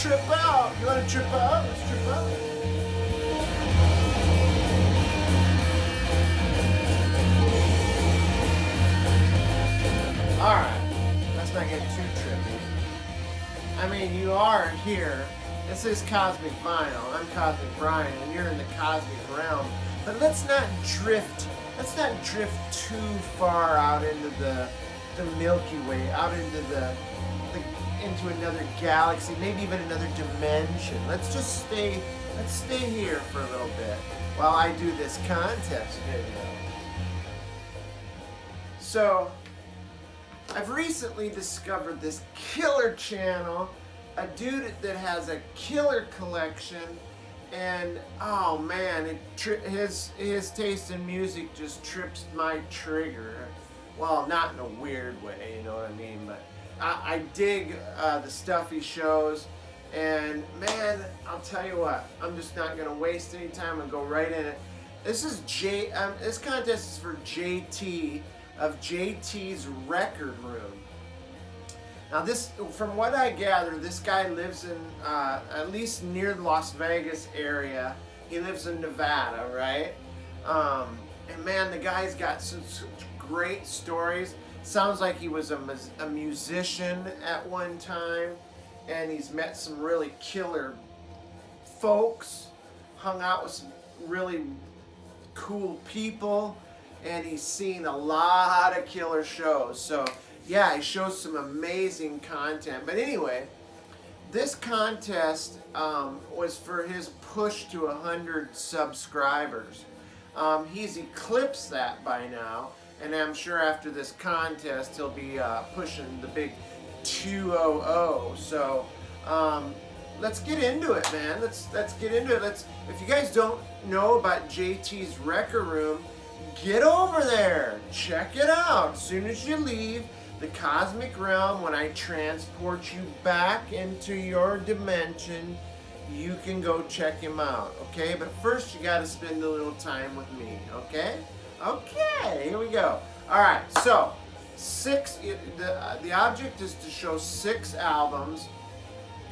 trip out. You want to trip out? Let's trip out. Alright, let's not get too trippy. I mean, you are here. This is Cosmic Vinyl. I'm Cosmic Brian, and you're in the cosmic realm. But let's not drift too far out into the Milky Way, out into into another galaxy, maybe even another dimension. Let's stay here for a little bit while I do this contest video. So, I've recently discovered this killer channel, a dude that has a killer collection, and oh man, his taste in music just trips my trigger. Well, not in a weird way, you know what I mean, but I dig the stuff he shows, and man, I'll tell you what, I'm just not gonna waste any time and go right in it. This is this contest is for JT of JT's Record Room. Now this, from what I gather, this guy lives in at least near the Las Vegas area. He lives in Nevada, right? And man, the guy's got such great stories. Sounds like he was a musician at one time, and he's met some really killer folks, hung out with some really cool people, and he's seen a lot of killer shows. So yeah, he shows some amazing content. But anyway, this contest was for his push to 100 subscribers. He's eclipsed that by now, and I'm sure after this contest he'll be pushing the big 200. So let's get into it, man. Let's get into it. If you guys don't know about JT's Record Room, get over there, check it out. As soon as you leave the cosmic realm, when I transport you back into your dimension, you can go check him out, okay? But first you gotta spend a little time with me, okay? Okay, here we go. All right, so the object is to show 6 albums,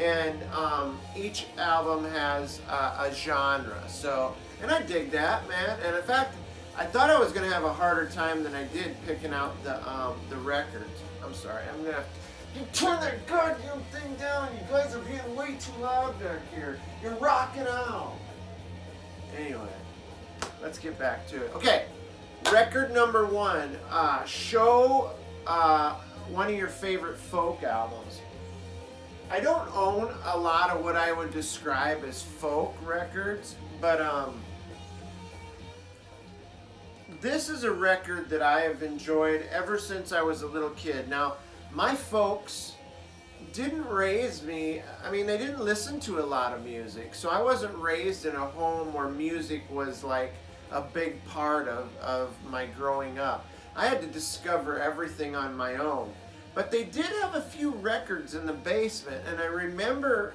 and each album has a genre. So, and I dig that, man. And in fact, I thought I was gonna have a harder time than I did picking out the records. I'm sorry, I'm gonna have to, you turn that goddamn thing down. You guys are being way too loud back here. You're rocking out. Anyway, let's get back to it. Okay, record number 1. Show one of your favorite folk albums. I don't own a lot of what I would describe as folk records, but this is a record that I have enjoyed ever since I was a little kid. Now, my folks didn't raise me, I mean, they didn't listen to a lot of music, so I wasn't raised in a home where music was like a big part of my growing up. I had to discover everything on my own. But they did have a few records in the basement, and I remember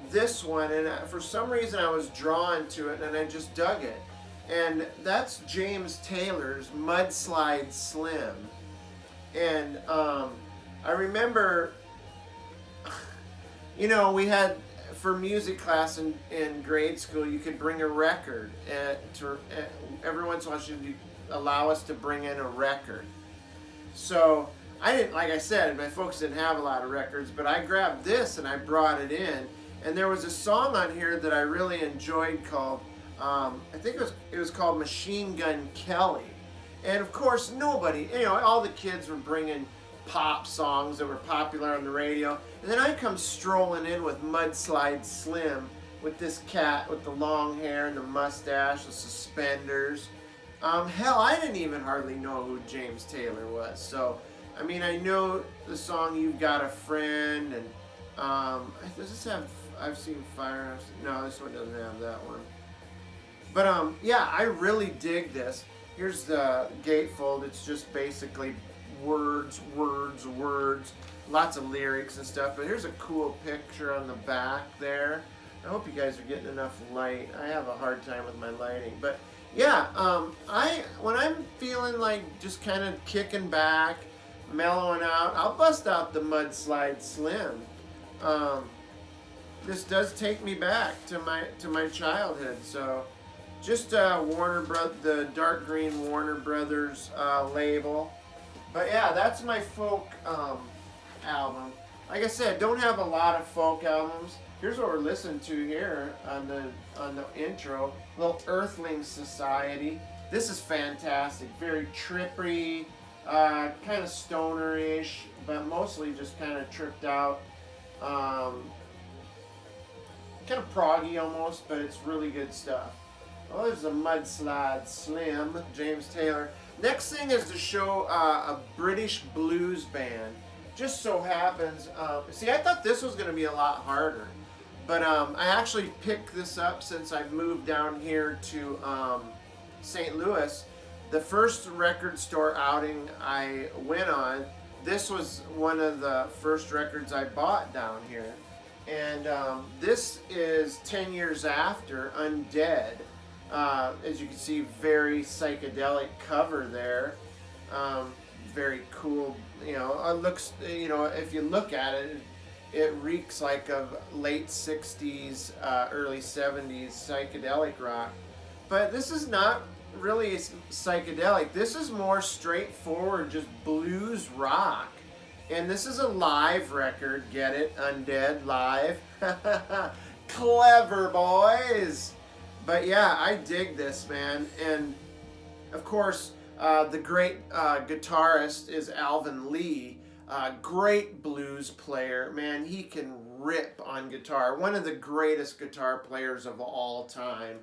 this one, and for some reason I was drawn to it, and I just dug it. And that's James Taylor's Mudslide Slim. And I remember, you know, we had, for music class in grade school, you could bring a record. Every once in a while she'd allow us to bring in a record. So I didn't, like I said, my folks didn't have a lot of records, but I grabbed this and I brought it in. And there was a song on here that I really enjoyed called, I think it was called Machine Gun Kelly. And of course, nobody, you know, all the kids were bringing pop songs that were popular on the radio. And then I come strolling in with Mudslide Slim, with this cat with the long hair and the mustache, the suspenders. Hell, I didn't even hardly know who James Taylor was. So, I mean, I know the song You've Got a Friend, and does this have I've Seen Fire? No, this one doesn't have that one. But yeah, I really dig this. Here's the gatefold. It's just basically words, words, words, lots of lyrics and stuff. But here's a cool picture on the back there. I hope you guys are getting enough light. I have a hard time with my lighting, but yeah, when I'm feeling like just kind of kicking back, mellowing out, I'll bust out the Mudslide Slim. this does take me back to my childhood. So just the dark green Warner Brothers label. But yeah, that's my folk album. Like I said, don't have a lot of folk albums. Here's what we're listening to here on the intro, little Earthling Society. This is fantastic, very trippy, kind of stoner-ish, but mostly just kind of tripped out. Kind of proggy almost, but it's really good stuff. Oh, there's a Mudslide Slim, James Taylor. Next thing is to show a British blues band. Just so happens, see, I thought this was going to be a lot harder, but I actually picked this up since I moved down here to St. Louis. The first record store outing I went on, this was one of the first records I bought down here. And this is 10 years after Undead. As you can see, very psychedelic cover there. Very cool, you know, it looks, you know, if you look at it, it reeks like of late 60s, early 70s psychedelic rock. But this is not really psychedelic. This is more straightforward, just blues rock. And this is a live record, get it? Undead live. Clever boys. But yeah, I dig this, man. And of course, the great guitarist is Alvin Lee. Great blues player. Man, he can rip on guitar. One of the greatest guitar players of all time.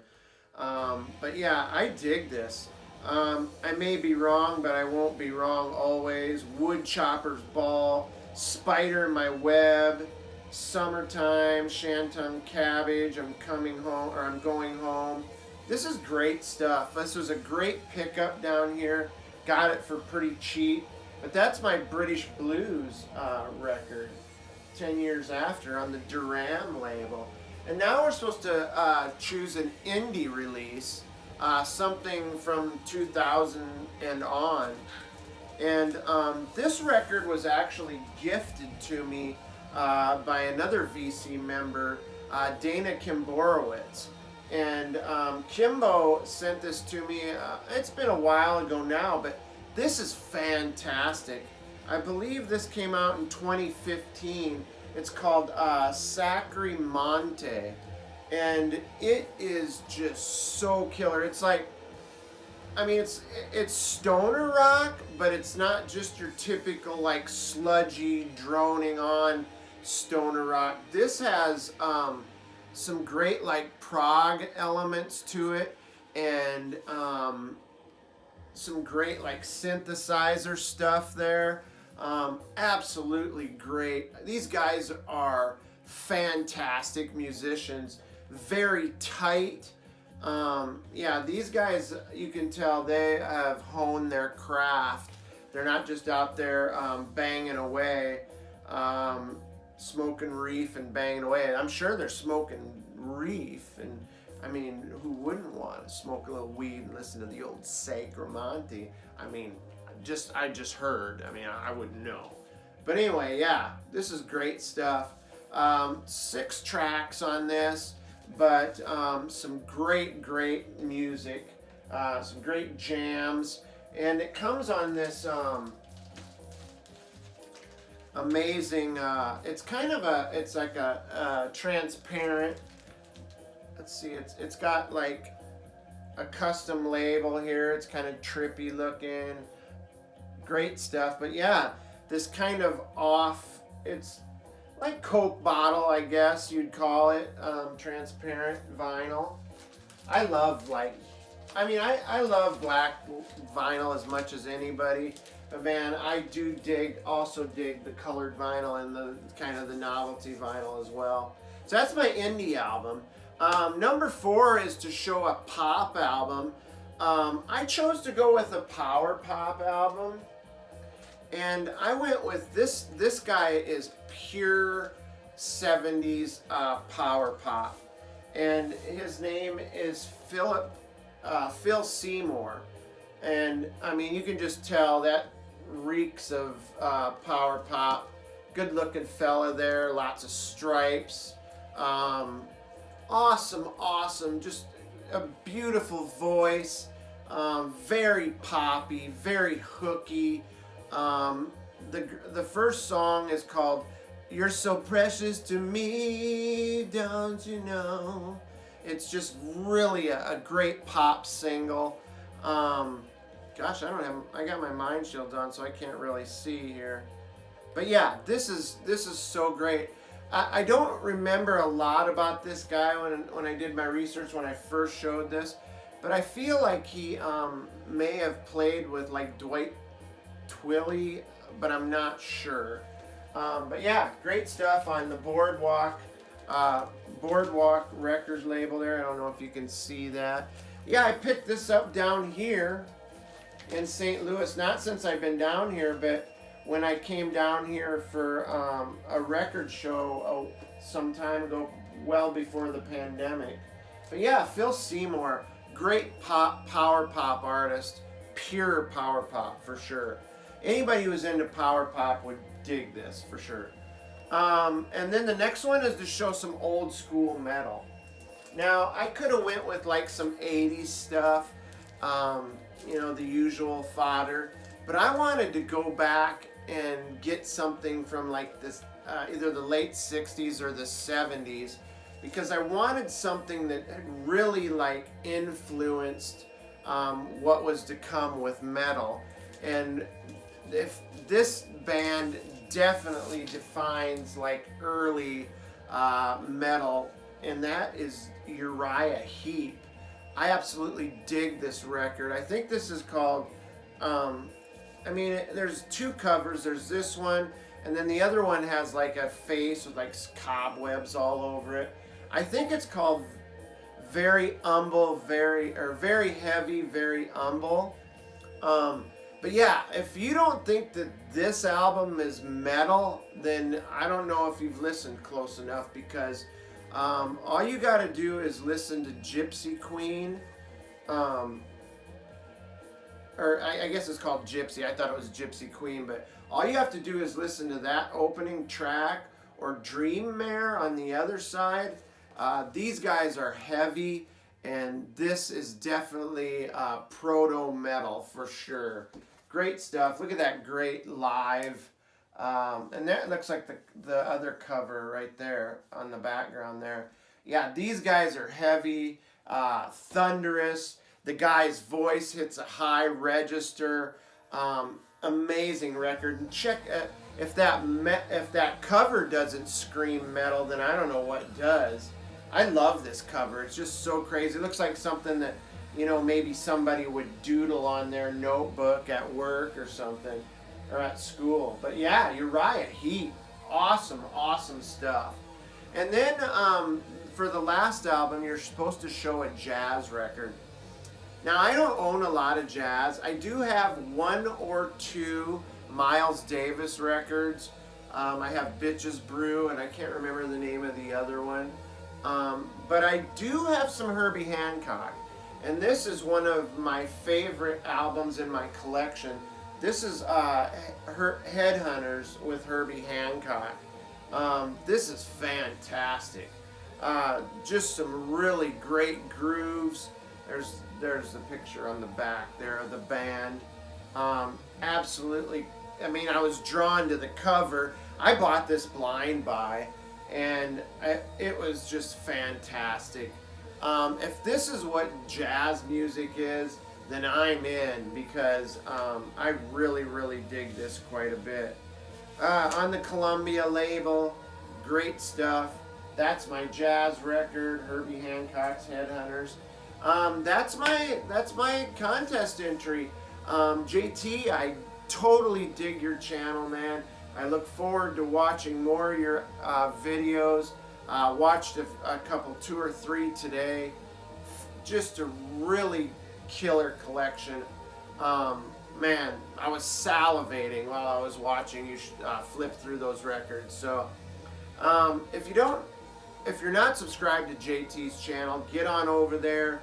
But yeah, I dig this. I may be wrong, but I won't be wrong always. Woodchopper's Ball, Spider in My Web, Summertime, Shantung Cabbage, I'm Coming Home, or I'm Going Home. This is great stuff. This was a great pickup down here. Got it for pretty cheap. But that's my British Blues record, 10 years after, on the Duran label. And now we're supposed to choose an indie release, something from 2000 and on. And this record was actually gifted to me by another VC member, Dana Kimborowitz. And Kimbo sent this to me, it's been a while ago now, but this is fantastic. I believe this came out in 2015. It's called Sacrimonte, and it is just so killer. It's like, I mean, it's stoner rock, but it's not just your typical like sludgy, droning on stoner rock. This has some great like prog elements to it, and some great like synthesizer stuff there. Absolutely great. These guys are fantastic musicians, very tight. Yeah, these guys, you can tell they have honed their craft. They're not just out there banging away, smoking reef and banging away. I'm sure they're smoking reef, and I mean, who wouldn't want to smoke a little weed and listen to the old Sacrimonte? I mean, I just heard. I mean, I wouldn't know. But anyway, yeah, this is great stuff. 6 tracks on this, but some great music, some great jams, and it comes on this amazing. It's kind of it's like a transparent. Let's see, it's got like a custom label here. It's kind of trippy looking. Great stuff. But yeah, this kind of off, it's like Coke bottle, I guess you'd call it, transparent vinyl. I love I love black vinyl as much as anybody, but man, I do also dig the colored vinyl and the kind of the novelty vinyl as well. So that's my indie album. Number 4 is to show a pop album. I chose to go with a power pop album, and I went with this. This guy is pure 70s power pop, and his name is Phil Seymour. And I mean, you can just tell that reeks of power pop. Good looking fella there, lots of stripes. Awesome, awesome, just a beautiful voice, very poppy, very hooky. The first song is called "You're So Precious to Me, Don't You Know." It's just really a great pop single. Gosh, I got my mind shield on, so I can't really see here. But yeah, this is so great. I don't remember a lot about this guy when I did my research when I first showed this, but I feel like he may have played with like Dwight Twilley, but I'm not sure. But yeah, great stuff on the Boardwalk Records label there. I don't know if you can see that. Yeah, I picked this up down here in St. Louis, not since I've been down here, but when I came down here for a record show some time ago, well before the pandemic. But yeah, Phil Seymour, great power pop artist, pure power pop for sure. Anybody who's into power pop would dig this for sure. And then the next one is to show some old school metal. Now I could have went with like some 80s stuff, the usual fodder, but I wanted to go back and get something from like this, either the late 60s or the 70s, because I wanted something that had really like influenced what was to come with metal. And if this band definitely defines like early metal, and that is Uriah Heap. I absolutely dig this record. I think this is called there's two covers. There's this one, and then the other one has like a face with like cobwebs all over it. I think it's called Very Humble, Very Heavy, Very Humble. But yeah, if you don't think that this album is metal, then I don't know if you've listened close enough, because all you got to do is listen to Gypsy Queen. Or I guess it's called Gypsy. I thought it was Gypsy Queen, but all you have to do is listen to that opening track or Dream Mare on the other side. These guys are heavy, and this is definitely proto metal for sure. Great stuff. Look at that great live. And that looks like the other cover right there on the background there. Yeah, these guys are heavy, thunderous. The guy's voice hits a high register. Amazing record. And check if that cover doesn't scream metal, then I don't know what does. I love this cover. It's just so crazy. It looks like something that maybe somebody would doodle on their notebook at work or something, or at school. But yeah, Uriah Heap, awesome stuff. And then for the last album, you're supposed to show a jazz record. Now, I don't own a lot of jazz. I do have one or two Miles Davis records. I have Bitches Brew, and I can't remember the name of the other one. But I do have some Herbie Hancock. And this is one of my favorite albums in my collection. This is Headhunters with Herbie Hancock. This is fantastic. Just some really great grooves. There's the picture on the back there of the band. Absolutely. I was drawn to the cover. I bought this blind buy, and it was just fantastic. If this is what jazz music is, then I'm in, because I really dig this quite a bit. On the Columbia label, great stuff. That's my jazz record, Herbie Hancock's Headhunters. That's my contest entry. JT, I totally dig your channel, man. I look forward to watching more of your videos. Watched a couple, 2 or 3 today. Just a really killer collection. Man, I was salivating while I was watching you flip through those records. So if you're not subscribed to JT's channel, get on over there,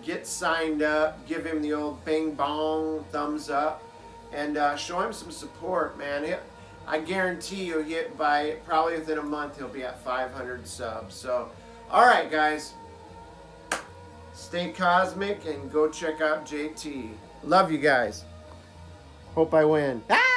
get signed up, give him the old bing bong thumbs up, and show him some support, man. I guarantee you, by probably within a month, he'll be at 500 subs. So, all right, guys. Stay cosmic and go check out JT. Love you guys. Hope I win. Ah!